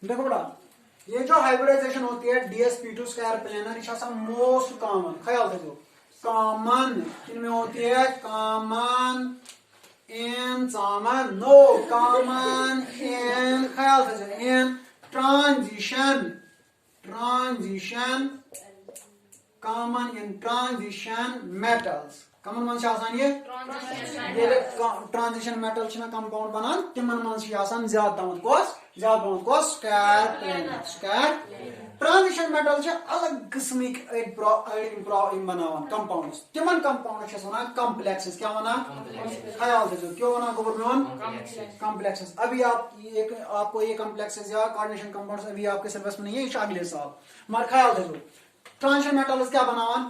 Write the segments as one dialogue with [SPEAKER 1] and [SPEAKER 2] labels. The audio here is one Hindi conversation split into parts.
[SPEAKER 1] देखो बेटा, ये जो हाइब्रिडाइजेशन होती है dsp2 स्क्वायर प्लेनर, ये मोस्ट कॉमन, ख्याल रखो कॉमन इनमें होती है, common in common no common in, ख्याल रखो in transition common in transition metals. Common मन ये ट्रांजिशन मेटल कंपाउंड बनान तिमन मन ज्यादा पहुंच स्क्वायर प्लेनर। ट्रांजिशन मेटल अलग किस्मिक बनावान कंपाउंड्स, तिमन कंपाउंड वन कॉम्प्लेक्सेस, क्या वन ख्याल थो क्यों वन गोबर मेन कॉम्प्लेक्सेस। अभी आपको ये कॉम्प्लेक्सेस या कोऑर्डिनेशन कंपाउंड्स अभी आपके सिलेबस में नहीं है, ये अगले साल, मगर ख्याल थो ट्रांजिशन मेटल्स क्या बनावान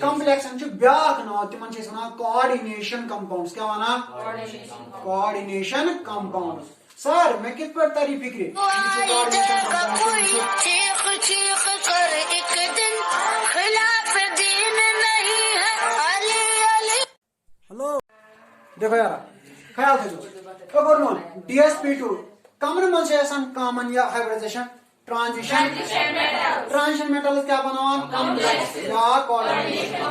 [SPEAKER 1] कॉम्प्लेक्स ब्याक नाव तिमन कोऑर्डिनेशन कंपाउंड्स, क्या वन कोऑर्डिनेशन कंपाउंड्स। सर मैं कित पर तारी फिक्री हेलो देखो यार ख्याल थो dsp2 कमन मन कॉमन या हाइब्रिडाइजेशन ट्रांजिशन मेटल क्या बनावान कॉम्प्लेक्स या कोऑर्डिनेशन।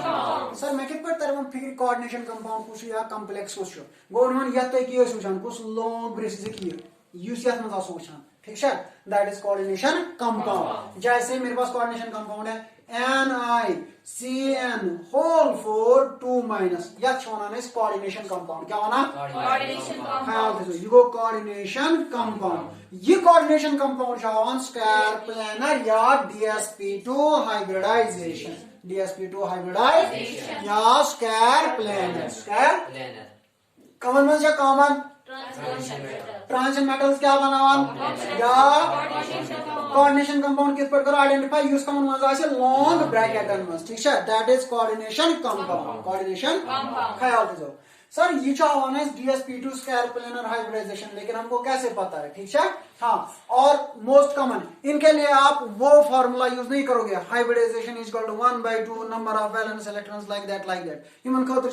[SPEAKER 1] सर मैं कित पर तरह फिक्र कोऑर्डिनेशन कंपाउंड कुछ या कॉम्प्लेक्स कुछ गो वन यत तुम किस वुचान कुछ लॉन्ग ब्रेसिस युस यथ मज आसो वुचान, ठीक है, दैट इज कोऑर्डिनेशन कंपाउंड। जैसे मेरे पास कोऑर्डिनेशन कंपाउंड है NiCN होल 4 2 माइनस, यथ वन कोऑर्डिनेशन कंपाउंड, क्या वन ये गो कोऑर्डिनेशन कंपाउंड। ये कोऑर्डिनेशन कंपाउंड स्क्वायर प्लेनर या dsp2 हाइब्रिडाइजेशन, dsp2 हाइब्रिडाइजेशन या स्क्वायर प्लेनर। कमन मन कॉमन ट्रांजिशन मेटल्स क्या बनावान या कोऑर्डिनेशन कंपाउंड किस पर करो आइडेंटिफाई यूज कमन मज लॉन्ग ब्रैकेटन मज, ठीक है, that is coordination compound, coordination ख्याल दो। सर ये वन है dsp2 स्क्वायर प्लेनर हाइब्रिडाइजेशन, लेकिन हमको कैसे पता है, ठीक है, हाँ। और मोस्ट कॉमन इनके लिए आप वो फॉर्मूला यूज नहीं करोगे, hybridisation is equal to 1/2 number of valence electrons like that इमन खतर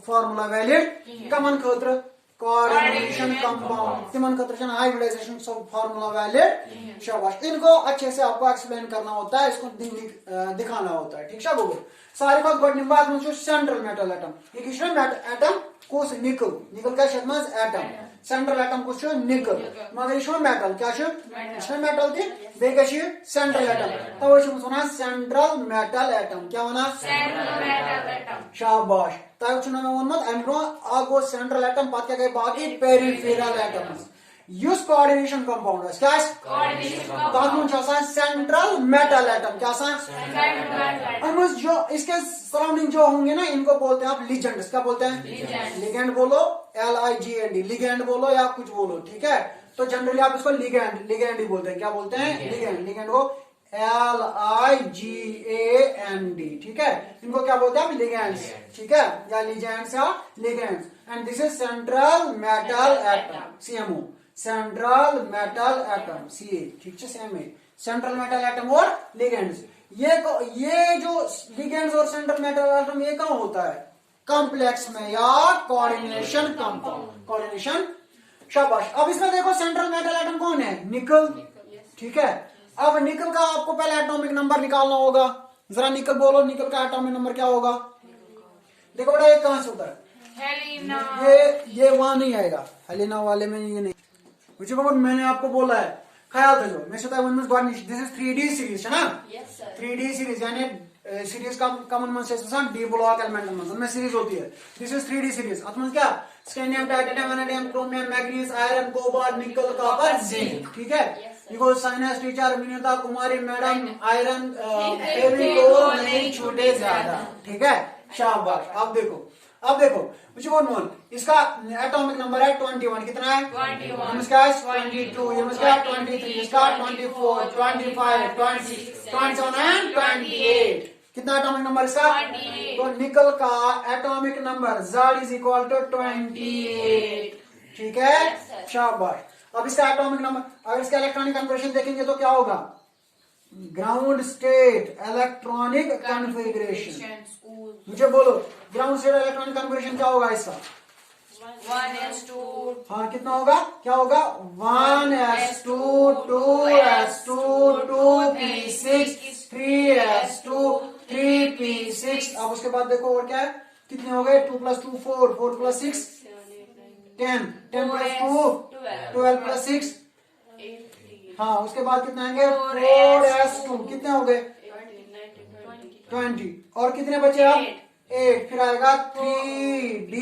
[SPEAKER 1] फॉर्मूला वैलिड, कमन खतर कोऑर्डिनेशन कंपाउंड तिमन खतर हाइब्रिडाइजेशन फॉर्मूला वैलिड। शाबाश, इनको अच्छे से आपको एक्सप्लेन करना होता है, इसको दिखाना होता है, ठीक है गो। सारे बात में सेंट्रल मेटल एटम, ये एटम कुछ निकल क्या एटम, सेंट्रल एटम कुछ निकल, मगर यह मेटल क्या मेटल तह सेंट्रल एटम, तवे सेंट्रल मेटल एटम, क्या वन शाबाश। तक मे वोनमुत अम ब्रो गो सेंट्रल एटम पे गई बाकी peripheral atoms. Use coordination compound क्या सेंट्रल मेटल एटम, क्या जो इसके सराउंडिंग जो होंगे ना इनको बोलते हैं आप लिगेंड्स, क्या बोलते हैं लिगेंड बोलो, LIGEND लिगेंड बोलो या कुछ बोलो, ठीक है। तो जनरली आप इसको लिगेंड ही बोलते हैं, क्या बोलते हैं लिगेंड को LIGAND, ठीक है, इनको क्या बोलते हैं आप लिगेंड्स, ठीक है, या लिगेंड्स या ligands. And this is central metal atom, CMO, central metal atom CA, ठीक है, सेम है सेंट्रल मेटल एटम और लिगेंड्स। ये जो लिगेंड्स और सेंट्रल मेटल एटम ये कहाँ होता है कॉम्प्लेक्स में या कोऑर्डिनेशन कंपाउंड, कोऑर्डिनेशन। शाबाश। अब इसमें देखो सेंट्रल मेटल एटम कौन है निकल, ठीक है। अब निकल का आपको पहले एटॉमिक नंबर निकालना होगा, जरा निकल बोलो, निकल का एटॉमिक नंबर क्या होगा। देखो बेटा ये कहां से होता है, ये वहां नहीं आएगा, हेलिना वाले में ये नहीं, मुझे मैंने आपको बोला है, ख्याल रखो। मैं दिस इज 3D सीरीज है ना, 3D सीरीज यानी सीरीज का कमन मन से डी ब्लॉक एलिमेंट में सीरीज होती है। दिस इज 3D सीरीज, अतमन क्या scandium titanium vanadium chromium manganese iron cobalt nickel copper zinc, ठीक है। Because science teacher Vinita Kumari madam iron Fevicol नहीं छूटे ज्यादा, ठीक है, शाबाश। अब देखो मुझे मोन इसका एटॉमिक नंबर है 21, कितना है 21, इसका 22, इसका 23, इसका 24, 25, 26, 27 एंड 28। कितना एटॉमिक नंबर इसका 28। तो निकल का atomic number Z is equal to 28, ठीक है, शाबाश। अब इसका एटॉमिक नंबर, अगर इसका इलेक्ट्रॉनिक कन्फिगरेशन देखेंगे तो क्या होगा, ग्राउंड स्टेट इलेक्ट्रॉनिक कन्फिगरेशन, मुझे बोलो ग्राउंड स्टेट इलेक्ट्रॉनिक कन्फिगरेशन क्या होगा इसका
[SPEAKER 2] 1s2,
[SPEAKER 1] हाँ कितना होगा, क्या होगा 1s2 2 बाद देखो और क्या है, कितने हो गए, 2 + 2 4, 4 + 6 10, 10 + 2 12 + 6, हाँ उसके बाद कितने आएंगे 4s2, कितने हो गए 20, और कितने बचे अब 8, फिर आएगा 3d8,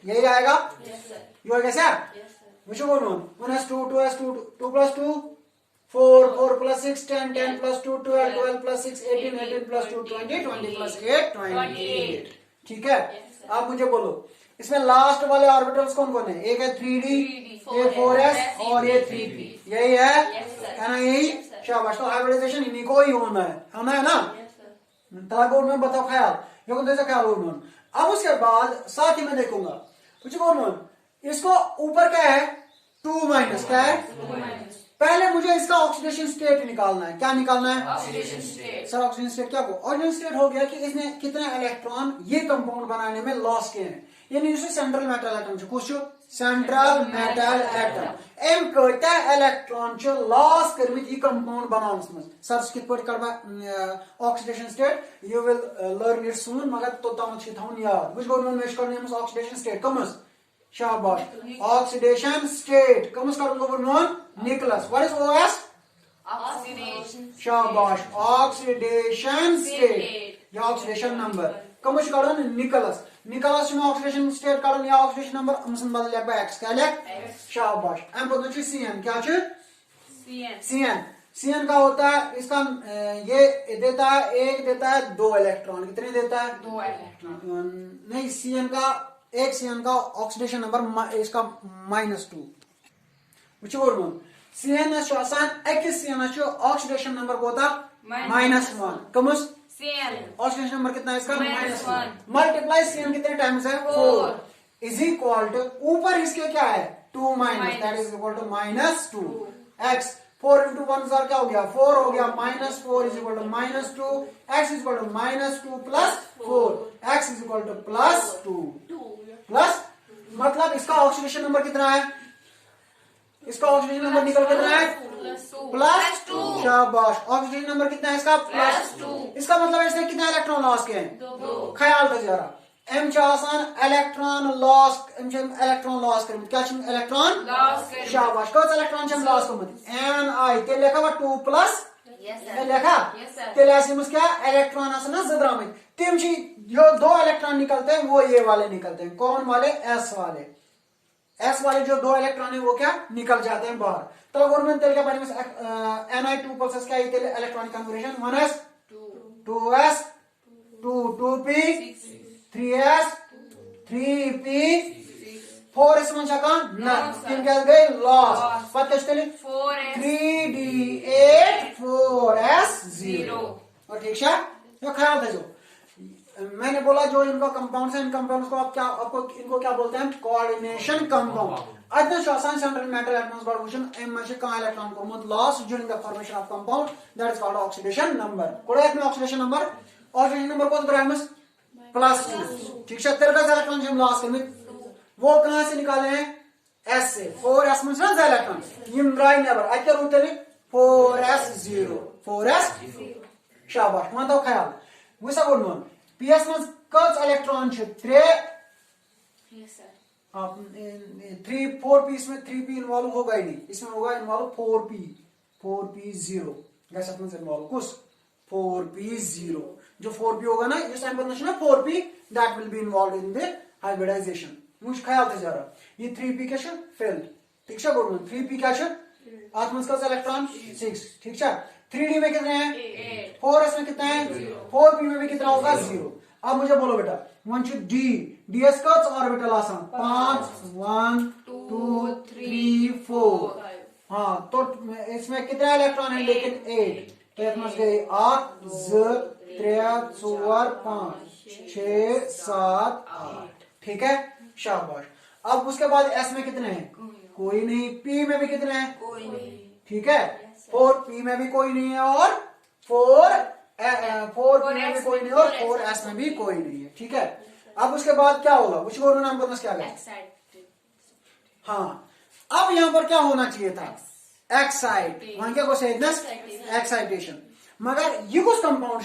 [SPEAKER 1] यही आएगा। यू आर कैसे which one 1s2 2s2 2 + 2 4, 4 + 6 10, 10 + 2 12, 12 + 6 18, 18 + 2 20, 20 + 8 28, ठीक है। आप मुझे बोलो इसमें लास्ट वाले ऑर्बिटल्स कौन कौन है, एक है 3d, ये 4s और ये 3p, यही है ना, यही शाबाश। तो हाइब्रिडाइजेशन इन्हीं को ही होना है ना, तलाक में बताओ ख्याल, ये कौन सा ख्याल होना। अब उसके बाद साथ ही मैं देखूंगा कुछ कौन, इसको ऊपर क्या है 2- क्या है, पहले मुझे इसका ऑक्सीडेशन स्टेट निकालना है, क्या निकालना है
[SPEAKER 2] oxidation state.
[SPEAKER 1] Sir oxygen state क्या को, ऑक्सीजन स्टेट हो गया कि इसने कितने इलेक्ट्रॉन ये कंपाउंड बनाने में लॉस किए हैं, यानी सेंट्रल मेटल एटम कुछ सेंट्रल मेटल एटम एम कहता है इलेक्ट्रॉन लॉस कर कंपाउंड बनाने में, सर कित कर oxidation state, you will learn it सून, मगर तोतम थवन याद वुच गो ऑक्सीडेशन स्टेट कमस, शाबाश ऑक्सीडेशन स्टेट कमस कर nucleus, what is OS
[SPEAKER 2] oxidation
[SPEAKER 1] शाबाश ऑक्सीडेशन स्टेट या ऑक्सीडेशन नंबर कमुश कड़न निकलस, निकलस में ऑक्सीडेशन स्टेट कड़न या ऑक्सीडेशन नंबर हमसन बदल लिया एक्स, क्या लिया शाबाश। एम पद सीएन, क्या सीएन, सीएन का होता है इसका ये देता है, एक देता है 2 इलेक्ट्रॉन, कितने देता है
[SPEAKER 2] 2 इलेक्ट्रॉन,
[SPEAKER 1] नहीं सीएन का एक सीएन का ऑक्सीडेशन नंबर इसका -2 which one CN अकिस CN oxidation number कोता -1 कमस
[SPEAKER 2] CN
[SPEAKER 1] ऑक्सीडेशन नंबर कितना है इसका
[SPEAKER 2] -1
[SPEAKER 1] मल्टीप्लाई CN कितने टाइम्स है 4 इज इक्वल टू ऊपर इसके क्या है 2 minus, that is equal to -2 x 4 × 1 क्या हो गया 4 हो गया, -4 is equal to -2, x is equal to -2 + 4, x is equal to +2 plus, मतलब इसका ऑक्सीडेशन नंबर कितना है, इसका ऑक्सीजन नंबर निकल कितना है +2, शाबाश। ऑक्सीजन नंबर कितना है इसका +2, इसका मतलब इसने कितना इलेक्ट्रॉन लॉस किए हैं
[SPEAKER 2] 2,
[SPEAKER 1] ख्याल कर जरा एम इलेक्ट्रॉन लॉस, इलेक्ट्रॉन लॉस कर क्या इलेक्ट्रॉन
[SPEAKER 2] लॉस कर
[SPEAKER 1] शाबाश, कौन इलेक्ट्रॉन लॉस कर ni ते लेखा 2 प्लस लेखा तेल क्या इलेक्ट्रॉन ना जम तम जो 2 इलेक्ट्रॉन निकलते हैं वो ये वाले निकलते हैं, कौन वाले एस वाले, एस वाले जो 2 इलेक्ट्रॉन है वो क्या निकल जाते हैं बाहर। तो गवर्नमेंट तेल क्या Ni2 प्लस क्या electronic configuration 1s 2s 2p 3s 3p 4s मन तीन क्या गए लॉस, पता चले 3d8 4s0 और ठीक है। तो ख्याल था जो मैंने बोला जो इनका कंपाउंड है, इन कंपाउंड्स को आप क्या आपको इनको क्या बोलते हैं कोऑर्डिनेशन कंपाउंड। अदना शासन सेंट्रल मेटल एटम्स गॉट वुशन एम में का इलेक्ट्रॉन को मत loss during the formation of compound, that is called oxidation number. कोड़ा एक में ऑक्सीडेशन नंबर को ग्रामस +2, ठीक है। तेरे का इलेक्ट्रॉन हम लॉस करने वो कहां से निकाले हैं एस से, 4s में से इलेक्ट्रॉन यम ड्राई नेवर अच्छा रूट है 4s0 शाबाश। मान तो ख्याल वो सब बोलनो पीएस में कच इलेक्ट्रॉन छे 3 4p इसमें 3p इन्वॉल्व होगा ही नहीं, इसमें होगा इन्वॉल्व 4p0 गैस अपने से इन्वॉल्व कुछ 4p0 जो 4p होगा ना इस टाइम पर ना 4p that will be involve in the hybridisation. मुझे ख्याल था जरा ये 3p क्या है फेल्ड, ठीक है बोलो 3p क्या है आत्मस का इलेक्ट्रॉन 6, ठीक है। 3d में कितने हैं 4s में कितने हैं 4p में भी कितना होगा 0। अब मुझे बोलो बेटा वन ds का ऑर्बिटल आसान 5 1 2 3 4, हाँ तो इसमें कितने इलेक्ट्रॉन है लेकिन 8, तो आत्मस गए 8 2 3 4 5 6 7 8, ठीक है शाबाश। अब उसके बाद s में कितने हैं कोई नहीं, p में भी कितने हैं
[SPEAKER 2] कोई नहीं,
[SPEAKER 1] ठीक है 4p में भी कोई नहीं है और 4p में भी कोई नहीं और 4s में भी कोई नहीं है, ठीक है। अब उसके बाद क्या होगा कुछ और नाम करना क्या है हाँ। अब यहां पर क्या होना चाहिए था एक्साइट वहां क्या एक्साइटेशन, मगर ये कुछ कंपाउंड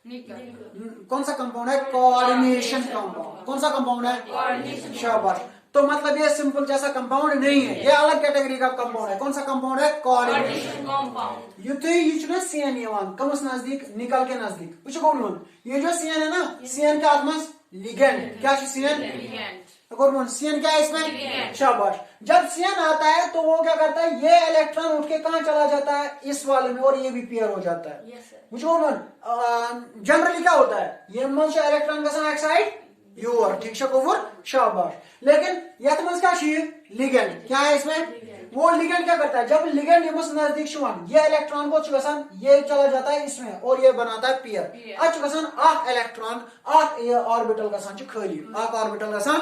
[SPEAKER 2] निकल
[SPEAKER 1] कौन सा कंपाउंड है? Coordination compound. कौन सा कंपाउंड है?
[SPEAKER 2] कोऑर्डिनेशन
[SPEAKER 1] शाबाश। तो मतलब ये सिंपल जैसा कंपाउंड नहीं है, ये अलग कैटेगरी का कंपाउंड है। कौन सा कंपाउंड है? कोऑर्डिनेशन।
[SPEAKER 2] कोऑर्डिनेशन कंपाउंड
[SPEAKER 1] युद्ध ये चुना सीएन यवान कमस नजदीक निकल के नजदीक कुछ बोलून ये जो सीएन है ना, सीएन के आत्मस लिगेंड क्या है? सीएन
[SPEAKER 2] लिगेंड
[SPEAKER 1] सीएन क्या है इसमें?
[SPEAKER 2] लिगेंड।
[SPEAKER 1] शाबाश। जब सीएन आता है तो वो क्या करता है? ये इलेक्ट्रॉन उठ के कहां चला जाता है? इस वाले में, और ये भी पेयर हो जाता है।
[SPEAKER 2] यस सर
[SPEAKER 1] मुझे जनरली क्या होता है? ये मंच इलेक्ट्रॉन का एक्साइड यूर ठीक है कोवर शाबाश। लेकिन यथ मंच क्या चाहिए? लिगेंड क्या है इसमें? वो लिगेंड क्या करता है? जब लिगेंड यमस नजदीक शुवन ये इलेक्ट्रॉन को चुकसन ये चला जाता है इसमें और ये बनाता है पेयर।
[SPEAKER 2] पेयर।
[SPEAKER 1] आज चुकसन आख इलेक्ट्रॉन आख ये ऑर्बिटल का सांच खाली आख ऑर्बिटल का सान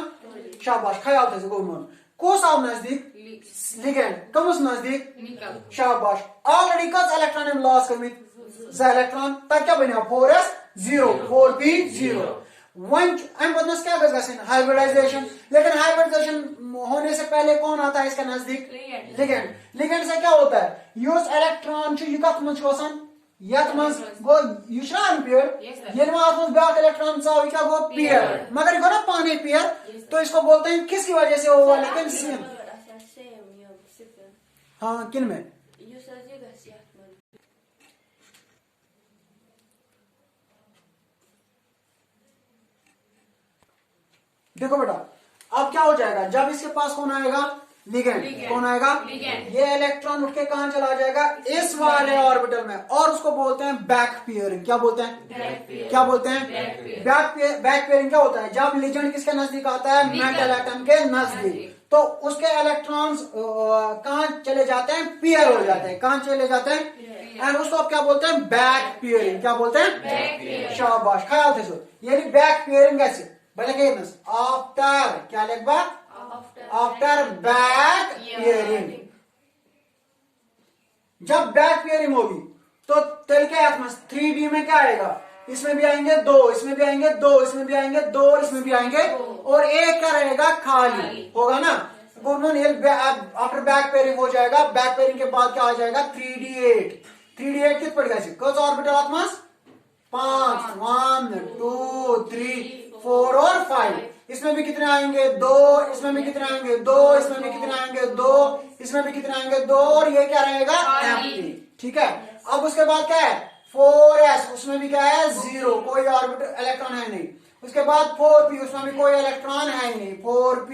[SPEAKER 1] शाबाश ख्याल थे गोमन को साव नजदीक लिगेंड कमस नजदीक
[SPEAKER 2] निकल
[SPEAKER 1] शाबाश। ऑलरेडी कस इलेक्ट्रॉन हम लॉस कमित ज इलेक्ट्रॉन तक क्या बना 4s 0 4p 0 वन एम्बोनस क्या गजन हाइब्रिडाइजेशन। लेकिन हाइब्रिडाइजेशन होने से पहले कौन आता है इसका नजदीक?
[SPEAKER 2] लिगेंड।
[SPEAKER 1] लिगेंड। लिगेंड से क्या होता है? यूस इलेक्ट्रॉन छु यकत मंच वसन यत मंच गो युशना अनपेयर
[SPEAKER 2] Yes, sir.
[SPEAKER 1] ये में आत्मस ब्याक इलेक्ट्रॉन सा क्या गो पेयर
[SPEAKER 2] Pair.
[SPEAKER 1] मगर गो ना पाने पेयर तो इसको बोलते हैं किसकी वजह से हुआ? लेकिन सेम हाँ किन में देखो बेटा अब क्या हो जाएगा? जब इसके पास कौन आएगा? लिगेंड।
[SPEAKER 2] लिगेंड।
[SPEAKER 1] कौन आएगा?
[SPEAKER 2] लिगेंड।
[SPEAKER 1] ये इलेक्ट्रॉन उठ के कहां चला जाएगा? इस वाले ऑर्बिटल में, और उसको बोलते हैं बैक पेयरिंग। क्या बोलते हैं?
[SPEAKER 2] बैक पेयर
[SPEAKER 1] क्या बोलते हैं? बैक पेयरिंग क्या होता है? जब लिगेंड किसके नजदीक आता है?
[SPEAKER 2] निकल।
[SPEAKER 1] मेटल एटम के नजदीक, तो उसके इलेक्ट्रॉन्स कहां चले जाते हैं? पेयर हो जाते हैं। कहां चले जाते हैं? एंड उसको आप क्या बोलते हैं? Back pairing. क्या बोलते हैं?
[SPEAKER 2] बैक पेयर
[SPEAKER 1] शाबाश ख्याल थे सो यानी बैक पेयरिंग कैसे बोलेंगे? आफ्टर क्या लिखबा? After back pairing. जब बैक पेयरिंग होगी तो तेल के हाथ में 3D में क्या आएगा? इसमें भी आएंगे दो, इसमें भी आएंगे दो, इसमें भी आएंगे दो, और इसमें भी आएंगे, और एक क्या रहेगा? खाली होगा ना। आफ्टर बैक पेयरिंग हो जाएगा। बैक पेयरिंग के बाद क्या आ जाएगा? 3D8। 3D8 कित पड़ गया? कौन सा ऑर्बिटल आत्मास? 5 1 2 3 4 और 5। इसमें भी कितने आएंगे? दो, इसमें भी कितने आएंगे? दो, इसमें भी कितने आएंगे? दो, इसमें भी कितने आएंगे? दो, और ये क्या रहेगा? एम्प्टी। ठीक है। अब उसके बाद क्या है? 4s उसमें भी क्या है? 0 कोई ऑर्बिटल इलेक्ट्रॉन है नहीं। उसके बाद 4p उसमें भी कोई इलेक्ट्रॉन है ही नहीं 4p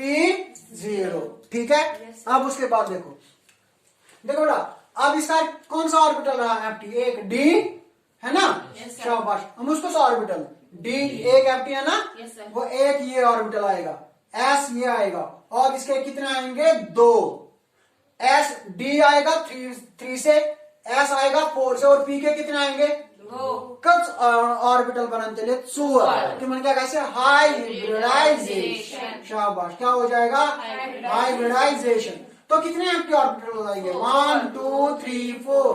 [SPEAKER 1] 0। ठीक है। अब उसके बाद देखो बेटा अब इसका कौन सा ऑर्बिटल रहा? एम्प्टी। एक डी है ना?
[SPEAKER 2] Yes, sir.
[SPEAKER 1] शाबाश। हम उसको सा ऑर्बिटल डी एक एम्प्टी है ना?
[SPEAKER 2] Yes, sir.
[SPEAKER 1] वो एक ये ऑर्बिटल आएगा, एस ये आएगा, और इसके कितने आएंगे? दो। एस डी आएगा 3 से, एस आएगा 4 से, और पी के कितने आएंगे? कब ऑर्बिटल बनते लिए कि मन क्या कैसे? हाइब्रिडाइजेशन। शाबाश। क्या हो जाएगा? हाइब्रिडाइजेशन। तो कितने एम्प्टी ऑर्बिटल आएंगे? 1 2 3 4।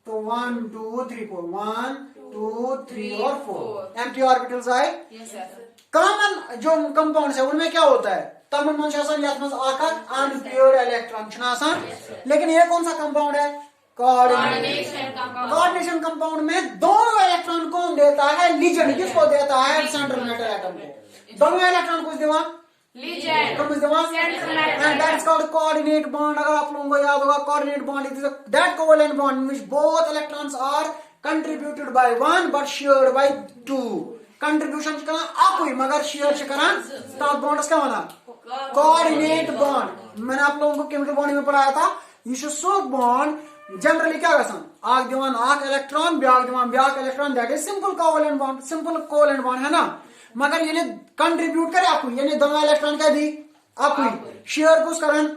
[SPEAKER 1] तो 1 2 3 4 1 2 3 और 4 एम्प्टी ऑर्बिटल्स आए।
[SPEAKER 2] यस सर
[SPEAKER 1] कॉमन जो कंपाउंड्स है उनमें क्या होता है? तमन मन शासन यात में आकर अनप्योर इलेक्ट्रॉन छनासन। लेकिन ये कौन सा कंपाउंड है?
[SPEAKER 2] Coordination compound.
[SPEAKER 1] कोऑर्डिनेशन कंपाउंड में दोनों इलेक्ट्रॉन कौन देता है? लिगेंड। किसको देता है? सेंट्रल मेटल एटम को। दोनों इलेक्ट्रॉन कुछ देवा
[SPEAKER 2] लिगेंड
[SPEAKER 1] कब देवा
[SPEAKER 2] Central
[SPEAKER 1] and
[SPEAKER 2] atom.
[SPEAKER 1] That's called coordinate bond. अगर आप लोगों को याद होगा coordinate bond is that covalent bond in which both electrons are contributed by one but shared by two. Contribution करा आप हुई मगर शेयर करा स्टॉप बॉन्ड्स क्या बना? Coordinate bond. मैंने आप लोगों को केमिकल बॉन्ड में पढ़ाया था। यह सो बॉन्ड जनरली क्या गसान आग दिवान आग इलेक्ट्रॉन ब्याग दिवान ब्याग electron that is simple covalent bond. Simple covalent bond है ना? मगर ये कंट्रीब्यूट करे आपको यानी दोनों इलेक्ट्रॉन क्या दी आपको शेयर कुछ करन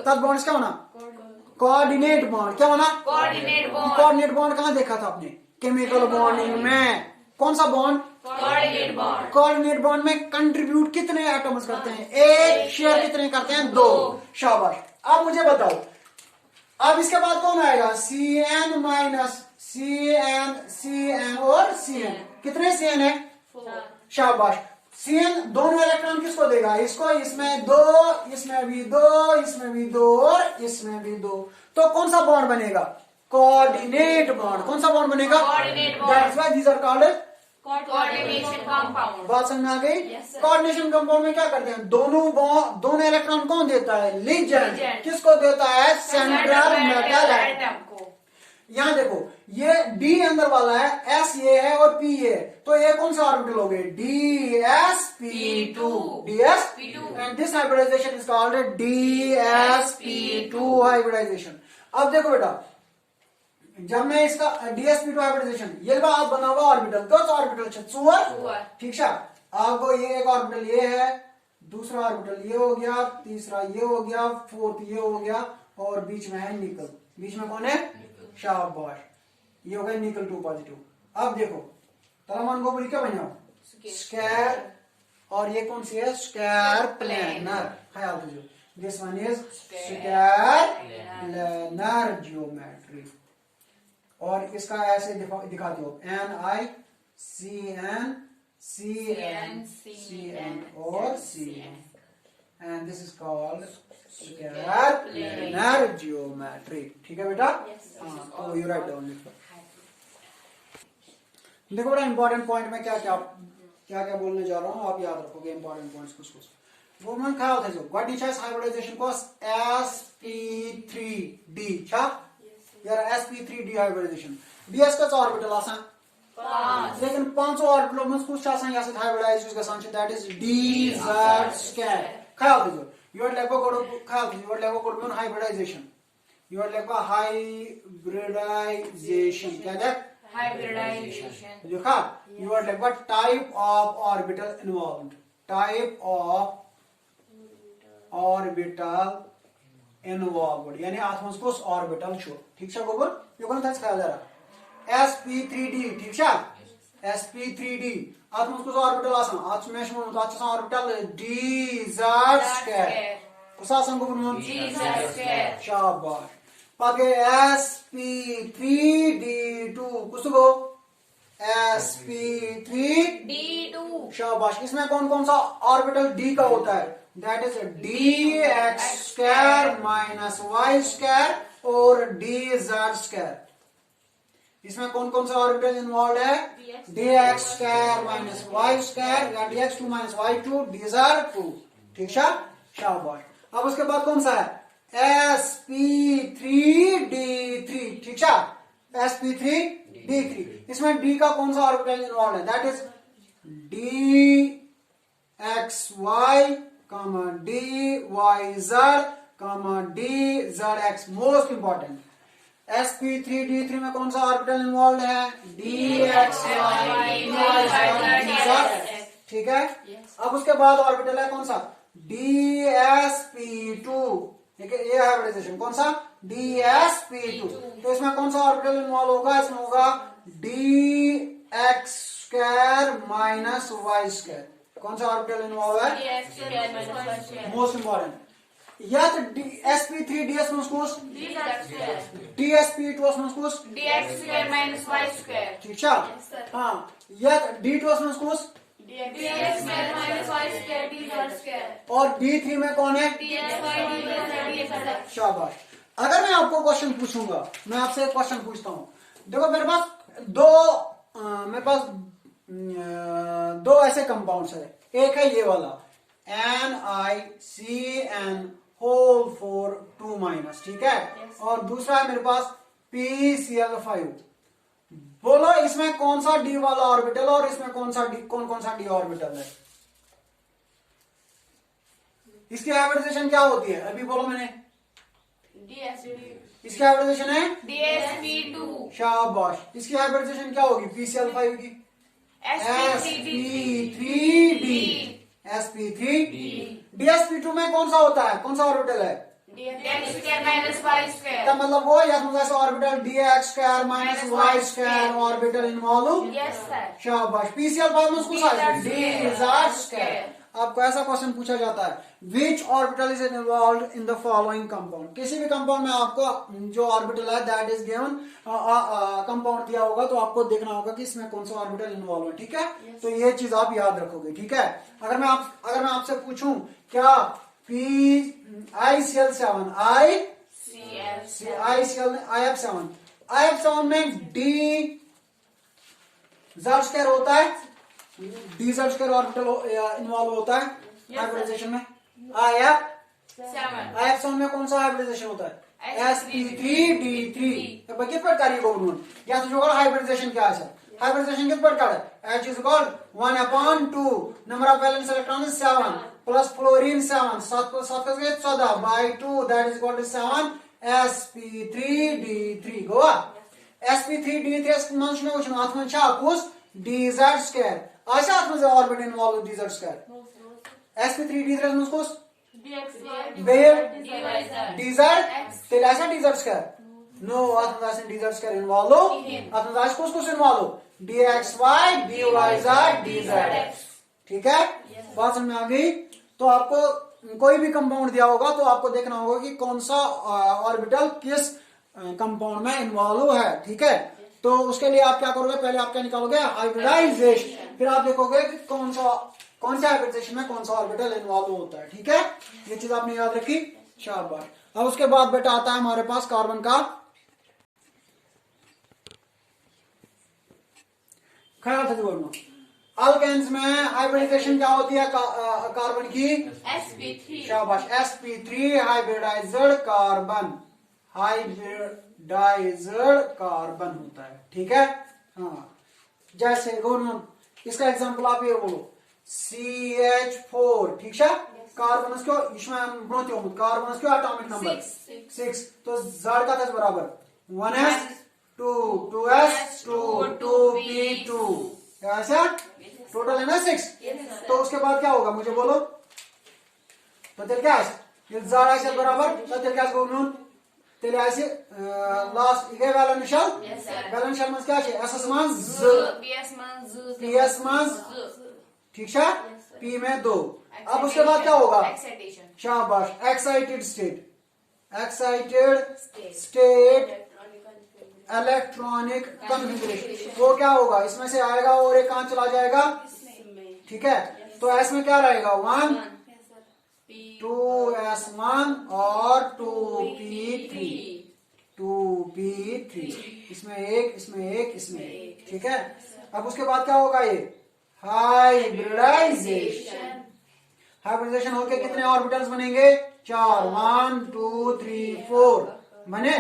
[SPEAKER 1] तब बॉन्ड्स क्या बना? Coordinate bond. क्या बना?
[SPEAKER 2] Coordinate bond.
[SPEAKER 1] कोऑर्डिनेट बॉन्ड कहां देखा था आपने? केमिकल बॉन्डिंग में। कौन सा bond?
[SPEAKER 2] Coordinate bond.
[SPEAKER 1] Coordinate bond में कंट्रीब्यूट कितने एटम्स करते हैं? एक। शेयर कितने करते हैं? दो। शाबाश। अब मुझे बताओ अब इसके बाद कौन आएगा? Cn माइनस Cn और Cn। कितने Cn है? शाबाश। Cn दोनों इलेक्ट्रॉन किसको देगा? इसको। इसमें दो, इसमें भी दो, इसमें भी दो, और इसमें भी दो। तो कौन सा बॉन्ड बनेगा? Coordinate bond. कौन सा बॉन्ड बनेगा?
[SPEAKER 2] Coordinate bond.
[SPEAKER 1] That's why these are called
[SPEAKER 2] Coordination compound.
[SPEAKER 1] बात समझ में आ गई?
[SPEAKER 2] Yes, sir.
[SPEAKER 1] कोऑर्डिनेशन कंपाउंड में क्या करते हैं, दोनों इलेक्ट्रॉन कौन देता है, लिगेंड।
[SPEAKER 2] Ligand.
[SPEAKER 1] किसको देता है, सेंट्रल मेटल एटम।
[SPEAKER 2] atom को.
[SPEAKER 1] यहाँ देखो ये डी अंदर वाला है, एस ये है और पी ये है, तो ये कौन सा ऑर्बिटल हो गए, DsP2
[SPEAKER 2] P2.
[SPEAKER 1] And this hybridisation is called DsP2 hybridisation. अब देखो बेटा, जब मैं इसका DsP2 हाइब्रिडाइजेशन, ये आप बना हुआ ऑर्बिटल, कौन सा ऑर्बिटल है,
[SPEAKER 2] Four.
[SPEAKER 1] ठीक है। आपको ये एक ऑर्बिटल ये है, दूसरा ऑर्बिटल ये हो गया, तीसरा ये हो गया, फोर्थ ये हो गया, और बीच में है निकल। बीच में कौन है, शाबाश, ये हो गया निकल 2 पॉजिटिव। अब देखो तलमान को क्या बनाओ, स्क्वायर, और ये कौन सी है, स्क्वायर प्लेनर। ख्याल दीजिए, this one is square planar geometry. और इसका ऐसे दिखाते हो, NiCN CN CN और CN, and this is called square planar geometry। ठीक है बेटा, हाँ, तो यू राइट डाउन। देखो बड़ा इंपॉर्टेंट पॉइंट में क्या क्या बोलने जा रहा हूँ, आप याद रखोगे इंपॉर्टेंट पॉइंट्स कुछ। वो मैं ख्याल था जो गोडनिचस हाइब्रिडाइजेशन को sp3d क्या यार, sp3d हाइब्रिडाइजेशन, ds का ऑर्बिटल आसान, लेकिन 500 ऑर्बिटल में कुछ आसान यहाँ से हाइब्रिडाइज गसान, दैट इज dz स्क्वायर। ख्याल दीजिए, योर लेगो हाइब्रिडाइजेशन, योर लेगो हाइब्रिडाइजेशन क्या है,
[SPEAKER 2] Hybridization.
[SPEAKER 1] देखा, योर लेगो type of orbital involved, type of orbital involved, यानी आसमान को ऑर्बिटल छो, ठीक है गोबर, ये कौन था ख्याल जरा, sp3d, ठीक है, sp3d आसमान को ऑर्बिटल आसान, आज में आसान ऑर्बिटल dz स्क्वायर, कुछ आसान गोबर में
[SPEAKER 2] dz square.
[SPEAKER 1] शाबाश। बाद गए sp3d2, कुछ को sp3
[SPEAKER 2] D2.
[SPEAKER 1] शाबाश। इसमें कौन कौन सा ऑर्बिटल d का होता है, that is dx square minus y square और dz स्क्वायर। इसमें कौन कौन सा ऑर्बिटल इन्वॉल्व है, dx square minus y square या dx2 माइनस y2 dz2, ठीक है, शाबाश। अब उसके बाद कौन सा है, sp3d3, ठीक है, sp3d3। इसमें d का कौन सा ऑर्बिटल इन्वॉल्व है, that is dxy dyz dzx, most important. sp3d3 में कौन सा ऑर्बिटल इन्वॉल्व है, dxy dyz, ठीक है। अब उसके बाद ऑर्बिटल है कौन सा, dsp2, ठीक है, ये हाइब्रिडाइजेशन कौन सा, dsp2। तो इसमें कौन सा ऑर्बिटल इन्वॉल्व होगा, इसमें होगा dx square minus y square. कौन सा ऑर्बिटल इन्वॉल्व है,
[SPEAKER 2] dx square minus y square.
[SPEAKER 1] Most important, या तो sp3ds में उसको
[SPEAKER 2] dz square.
[SPEAKER 1] dsp2 में उसको,
[SPEAKER 2] dx square minus y square.
[SPEAKER 1] ठीक है, हाँ, या d2 में उसको,
[SPEAKER 2] dx square minus y square dz square.
[SPEAKER 1] और d3 में कौन है,
[SPEAKER 2] dx y dz.
[SPEAKER 1] शाबाश। अगर मैं आपको क्वेश्चन पूछूंगा, मैं आपसे एक क्वेश्चन पूछता हूँ, देखो मेरे पास दो ऐसे कंपाउंड्स है, एक है ये वाला NiCN होल 4 2-, ठीक है, और दूसरा है मेरे पास PCl5। बोलो इसमें कौन सा डी वाला ऑर्बिटल और इसमें कौन कौन सा डी ऑर्बिटल है, इसकी हाइब्रिडाइजेशन क्या होती है, अभी बोलो मैंने, इसकी हाइब्रिडाइजेशन है
[SPEAKER 2] dsp2.
[SPEAKER 1] शाबाश। इसकी हाइब्रिडाइजेशन क्या होगी, PCl5 की
[SPEAKER 2] sp3d.
[SPEAKER 1] sp3d। dsp2 में कौन सा होता है, कौन सा ऑर्बिटल है,
[SPEAKER 2] dx square minus y square.
[SPEAKER 1] का मतलब वो या orbital dx square minus y square orbital involve,
[SPEAKER 2] Yes sir.
[SPEAKER 1] शाबाश। PCl5 में उसको dz स्क्वायर। आपको ऐसा क्वेश्चन पूछा जाता है, which orbital is involve in the following compound, किसी भी कंपाउंड में आपको जो ऑर्बिटल है दैट इज गिवन, कंपाउंड दिया होगा तो आपको देखना होगा कि इसमें कौन सा ऑर्बिटल इन्वॉल्व है, ठीक है। तो ये चीज आप याद रखोगे, ठीक है। अगर मैं आपसे पूछूं क्या ICl7 IF7 में D Z स्क्वायर होता है, DZ स्क्वायर ऑर्बिटल इन्वॉल्व होता है हाइब्रिडाइजेशन में। IF7 में कौन सा हाइब्रिडाइजेशन होता है? sp3d3 कित पे करिए गवर्नमेंट या तो हाइब्रिडाइजेशन क्या है? हाइब्रिडाइजेशन कित पे कर H is equal 1/2 number of valence electron is 7 plus fluorine 7 7 plus 7 गए 14 by 2 that is equal to 7 sp3d3 गोवा sp3d3 मंच में वचन आत्मन छा कुस dz स्क्वायर आशा आत्मन orbit involve dz square sp3d3 में कुस where dz तेल ऐसा dz स्क्वायर नो आत्मन dz स्क्वायर इन्वॉल्व आत्मन कुस इन्वॉल्व dxy dyz dz। ठीक है, बात समझ में आ गई? तो आपको कोई भी कंपाउंड दिया होगा तो आपको देखना होगा कि कौन सा ऑर्बिटल किस कंपाउंड में इन्वॉल्व है। ठीक है, तो उसके लिए आप क्या करोगे, पहले आप क्या निकालोगे हाइब्रिडाइजेशन, फिर आप देखोगे कि कौन सा हाइब्रिडाइजेशन में कौन सा ऑर्बिटल इन्वॉल्व होता है। ठीक है, ये चीज आपने याद रखी, शाबाश। अब उसके बाद बेटा आता है हमारे पास कार्बन का ख्याल से जोड़ना। अल्केन्स में हाइब्रिडाइजेशन क्या होती है कार्बन की?
[SPEAKER 2] sp3
[SPEAKER 1] शाबाश, sp3 hybridised carbon, hybridised carbon होता है। ठीक है, हाँ, जैसे इसका एग्जांपल आप ये बोलो CH4। ठीक है, कार्बन क्यों इसमें ब्रोथ कार्बन क्यों एटॉमिक नंबर 6 तो Z का था बराबर 1s 2s 2p2 ऐसा टोटल है ना 6। तो उसके बाद क्या होगा मुझे बोलो, तो तेल क्या है ये ज़ारा से बराबर तो तेल क्या बोलूं तेल ऐसे लास्ट इगे वैलेंस शेल में क्या है एस मान z ps मान ठीक है p में 2। अब उसके बाद क्या होगा? शाबाश, एक्साइटेड स्टेट इलेक्ट्रॉनिक कन्फिगरेशन, वो क्या होगा इसमें से आएगा और एक कहां चला जाएगा? ठीक है, तो एस में क्या रहेगा 1 2s1 और 2p3 इसमें एक इसमें एक इसमें एक। ठीक है, अब उसके बाद क्या होगा? ये हाइब्रिडाइजेशन होके कितने ऑर्बिटल्स बनेंगे? 4 1 2 3 4 बने।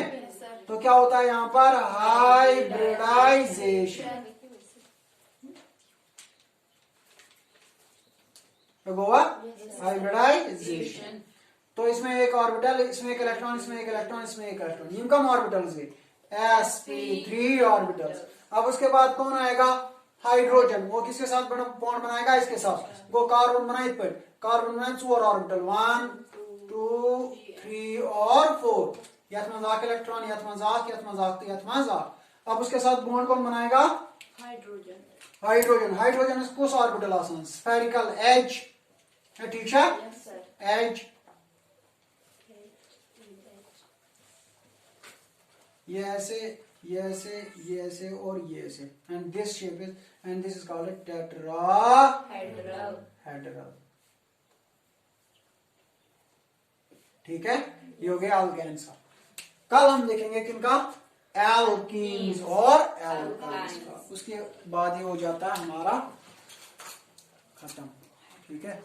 [SPEAKER 1] तो क्या होता है यहां पर? हाइब्रिडाइजेशन। गोवा हाइब्रिडाइजेशन। तो इसमें एक ऑर्बिटल, इसमें एक इलेक्ट्रॉन, इसमें एक इलेक्ट्रॉन, इसमें एक इलेक्ट्रॉन, इनकम ऑर्बिटल्स है sp3 ऑर्बिटल्स। अब उसके बाद कौन आएगा? हाइड्रोजन। वो किसके साथ बॉन्ड बनाएगा? इसके साथ। वो कार्बन बनाए पर कार्बन बनाए 4 ऑर्बिटल 1 2 3 और 4 यथमजाक इलेक्ट्रॉन यथमजाक। अब उसके साथ बॉन्ड कौन बनाएगा? हाइड्रोजन कुछ ऑर्बिटल आसान स्फेरिकल एज है। ठीक है, एज ये ऐसे और ये ऐसे and this shape is and this is called tetrahedral. ठीक है, ये हो गया अल्केन्स का। कल हम देखेंगे किनका? एल्कीन्स और एल्काइन्स का। उसके बाद ये हो जाता है हमारा खत्म। ठीक है।